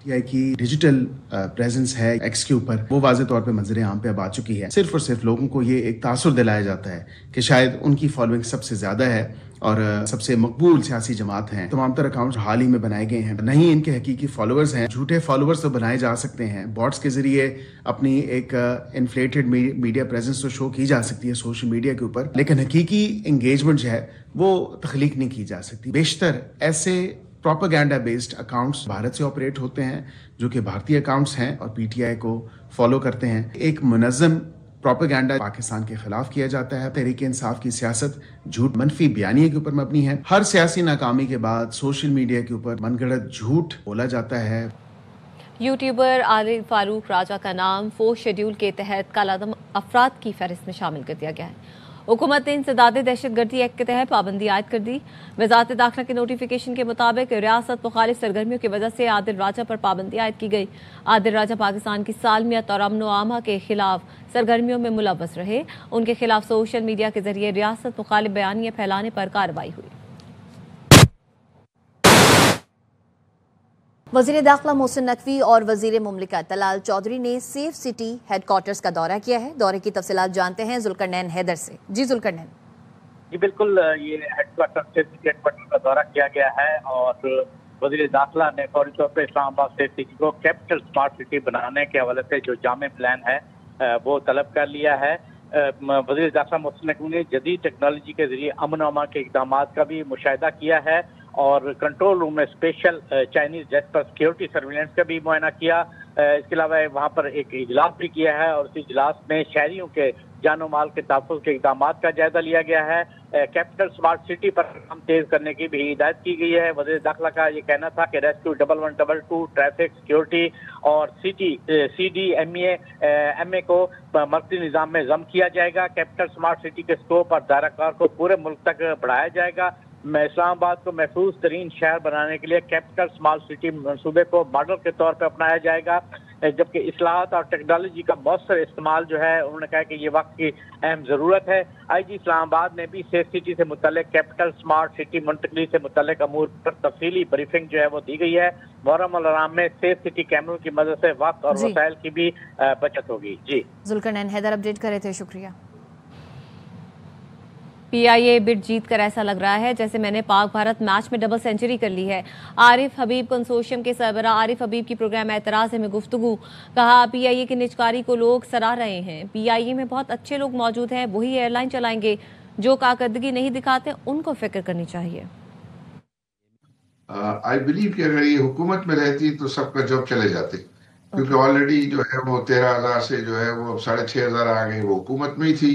PTI کی digital presence ہے x کے اوپر، وہ واضح طور پہ منظر عام پہ اب آ چکی ہے. صرف اور صرف لوگوں کو یہ ایک تاثر دلایا جاتا ہے کہ شاید ان کی فالوئنگ سب سے زیادہ ہے اور سب سے مقبول سیاسی جماعت ہیں. تمام تر اکاؤنٹس حال ہی میں بنائے گئے ہیں، نہیں ان کے حقیقی فالوورز ہیں. جھوٹے فالوورز تو بنائے جا سکتے ہیں، باٹس کے ذریعے اپنی ایک انفلیٹڈ میڈیا پریزنس تو شو کی جا سکتی ہے سوشل میڈیا کے اوپر، لیکن حقیقی انگیجمنٹ جو ہے وہ تخلیق نہیں کی جا سکتی. بیشتر ایسے پروپیگینڈا بیسڈ اکاؤنٹس بھارت سے آپریٹ ہوتے ہیں جو کہ بھارتی اکاؤنٹس ہیں اور PTI کو فالو کرتے ہیں. ایک منظم پروپیگینڈا پاکستان کے خلاف کیا جاتا ہے. تحریک انصاف کی سیاست جھوٹ منفی بیانیے کے اوپر مبنی ہے. ہر سیاسی ناکامی کے بعد سوشل میڈیا کے اوپر من گھڑت جھوٹ بولا جاتا ہے. یوٹیوبر عارف فاروق راجہ کا نام 4 شیڈول کے تحت کالعدم افراد کی فہرست میں شامل کر دیا گیا ہے. حکومت نے انسداد دہشت گردی ایکٹ کے تحت پابندی عائد کر دی. وزارت داخلہ کے نوٹیفیکیشن کے مطابق ریاست مخالف سرگرمیوں کی وجہ سے عادل راجہ پر پابندی عائد کی گئی. عادل راجہ پاکستان کی سالمیت اور امن و امان کے خلاف سرگرمیوں میں ملوث رہے. ان کے خلاف سوشل میڈیا کے ذریعے ریاست مخالف بیانیے پھیلانے پر کارروائی ہوئی. وزیر داخلہ محسن نقوی اور وزیر مملکت طلال چودھری نے سیف سٹی ہیڈ کوارٹرز کا دورہ کیا ہے. دورے کی تفصیلات جانتے ہیں ذوالقرنین حیدر سے. جی ذوالقرنین. جی بالکل، یہ head quarter safe city head quarter کا دورہ کیا گیا ہے اور وزیر داخلہ نے فوری طور پہ اسلام آباد سیف سٹی کو کیپٹل اسمارٹ سٹی بنانے کے حوالے سے جو جامع پلان ہے وہ طلب کر لیا ہے. وزیر داخلہ محسن نقوی نے جدید ٹیکنالوجی کے ذریعے امن و امان کے اقدامات کا بھی مشاہدہ کیا ہے اور کنٹرول روم میں اسپیشل چائنیز ڈیسک پر سیکیورٹی سرویلنس کا بھی معائنہ کیا. اس کے علاوہ وہاں پر ایک اجلاس بھی کیا ہے اور اس اجلاس میں شہریوں کے جان و مال کے تحفظ کے اقدامات کا جائزہ لیا گیا ہے. کیپٹل اسمارٹ سٹی پر کام تیز کرنے کی بھی ہدایت کی گئی ہے. وزیر داخلہ کا یہ کہنا تھا کہ ریسکیو 1122 ٹریفک سیکیورٹی اور CDMA کو مرکزی نظام میں ضم کیا جائے گا. کیپٹل اسمارٹ سٹی کے اسکوپ اور دائرہ کار کو پورے ملک تک بڑھایا جائے گا. اسلام آباد کو محفوظ ترین شہر بنانے کے لیے کیپٹل اسمارٹ سٹی منصوبے کو ماڈل کے طور پہ اپنایا جائے گا. جبکہ اصلاحات اور ٹیکنالوجی کا مؤثر استعمال جو ہے انہوں نے کہا کہ یہ وقت کی اہم ضرورت ہے. IG اسلام آباد نے بھی سیف سٹی سے متعلق کیپٹل اسمارٹ سٹی منتقلی سے متعلق امور پر تفصیلی بریفنگ جو ہے وہ دی گئی ہے. محرم الحرام میں سیف سٹی کیمروں کی مدد سے وقت اور وسائل کی بھی بچت ہوگی. جی ذوالقرنین حیدر اپڈیٹ کر رہے تھے، شکریہ. PIA بٹ جیت کر ایسا لگ رہا ہے جیسے میں نے پاک بھارت میچ میں ڈبل سینچری کر لی ہے. عارف حبیب کنسورشیم کے سربراہ عارف حبیب کی پروگرام اعتراض میں گفتگو. کہا PIA کی نجکاری کو لوگ سراہ رہے ہیں. PIA میں بہت اچھے لوگ موجود ہیں، وہی ایئر لائن چلائیں گے. جو کارکردگی نہیں دکھاتے ان کو فکر کرنی چاہیے. I believe کہ اگر یہ حکومت میں رہتی تو سب کا جاب چلے جاتے، کیونکہ آلریڈی جو ہے وہ 13,000 سے جو ہے وہ 6,500 آ گئے. وہ حکومت میں ہی تھی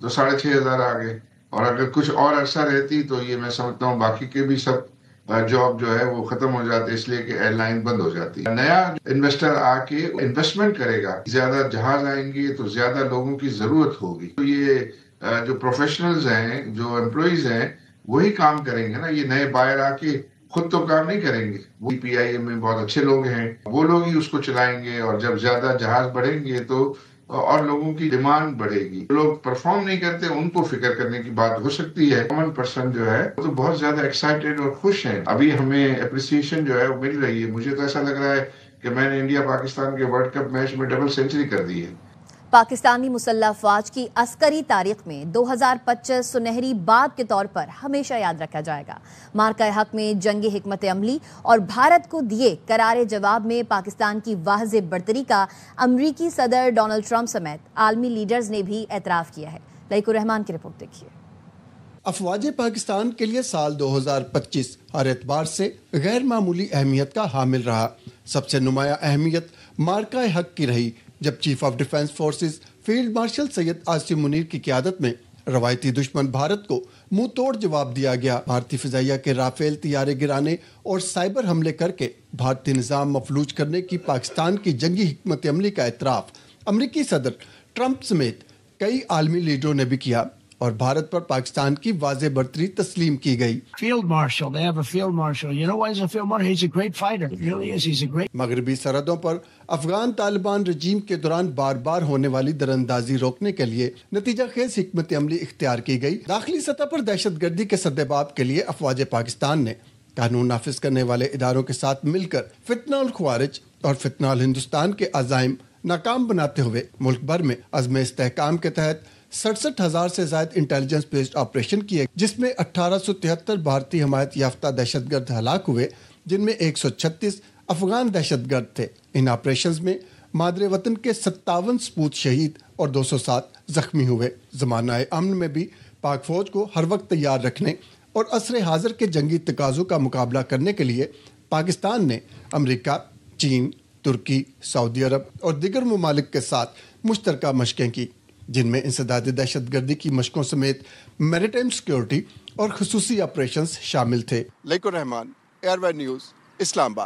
تو 6,500 آ گئے. اور اگر کچھ اور عرصہ رہتی تو یہ میں سمجھتا ہوں باقی کے بھی سب جاب جو ہے وہ ختم ہو جاتے، اس لیے کہ ایئر لائن بند ہو جاتی. نیا انویسٹر آ کے انویسٹمنٹ کرے گا، زیادہ جہاز آئیں گے تو زیادہ لوگوں کی ضرورت ہوگی. تو یہ جو پروفیشنلز ہیں، جو امپلائیز ہیں، وہی کام کریں گے نا. یہ نئے بائر آ کے خود تو کام نہیں کریں گے. وہ PIA میں بہت اچھے لوگ ہیں، وہ لوگ ہی اس کو چلائیں گے. اور جب زیادہ جہاز بڑھیں گے تو اور لوگوں کی ڈیمانڈ بڑھے گی. لوگ پرفارم نہیں کرتے، ان کو فکر کرنے کی بات ہو سکتی ہے. کامن پرسن جو ہے وہ تو بہت زیادہ ایکسائٹیڈ اور خوش ہیں. ابھی ہمیں اپریسیشن جو ہے وہ مل رہی ہے. مجھے تو ایسا لگ رہا ہے کہ میں نے انڈیا پاکستان کے ورلڈ کپ میچ میں ڈبل سینچری کر دی ہے. پاکستانی مسلح افواج کی عسکری تاریخ میں 2025 سنہری باب کے طور پر ہمیشہ یاد رکھا جائے گا. مارکہ حق میں جنگی حکمت عملی اور بھارت کو دیے قرار جواب میں پاکستان کی واضح برتری کا امریکی صدر ڈونلڈ ٹرمپ سمیت عالمی لیڈرز نے بھی اعتراف کیا ہے. لائق الرحمان کی رپورٹ دیکھیے. افواج پاکستان کے لیے سال 2025 ہر اعتبار سے غیر معمولی اہمیت کا حامل رہا. سب سے نمایاں اہمیت مارکہ حق کی رہی جب chief of defence forces field marshal Syed Asim Munir کی قیادت میں روایتی دشمن بھارت کو منہ توڑ جواب دیا گیا. بھارتی فضائیہ کے رافیل طیارے گرانے اور سائبر حملے کر کے بھارتی نظام مفلوج کرنے کی پاکستان کی جنگی حکمت عملی کا اعتراف امریکی صدر ٹرمپ سمیت کئی عالمی لیڈروں نے بھی کیا اور بھارت پر پاکستان کی واضح برتری تسلیم کی گئی. مغربی سرحدوں پر افغان طالبان رجیم کے دوران بار بار ہونے والی دراندازی روکنے کے لیے نتیجہ خیز حکمت عملی اختیار کی گئی. داخلی سطح پر دہشت گردی کے سد باب کے لیے افواج پاکستان نے قانون نافذ کرنے والے اداروں کے ساتھ مل کر فتنہ الخوارج اور فتنہ الہندوستان کے عزائم ناکام بناتے ہوئے ملک بھر میں عزم استحکام کے تحت 67,000 سے زائد انٹیلیجنس بیسڈ آپریشن کیے، جس میں 1873 بھارتی حمایت یافتہ دہشت گرد ہلاک ہوئے، جن میں 136 افغان دہشت گرد تھے۔ ان آپریشنز میں مادر وطن کے 57 سپوت شہید اور 207 زخمی ہوئے۔ زمانہ امن میں بھی پاک فوج کو ہر وقت تیار رکھنے اور عصر حاضر کے جنگی تقاضوں کا مقابلہ کرنے کے لیے پاکستان نے امریکہ، چین، ترکی، سعودی عرب اور دیگر ممالک کے ساتھ مشترکہ مشقیں کی، جن میں انسداد دہشت گردی کی مشقوں سمیت میریٹائم سیکیورٹی اور خصوصی آپریشنز شامل تھے۔ لیکن رحمان، ایئر ویو نیوز، اسلام آباد۔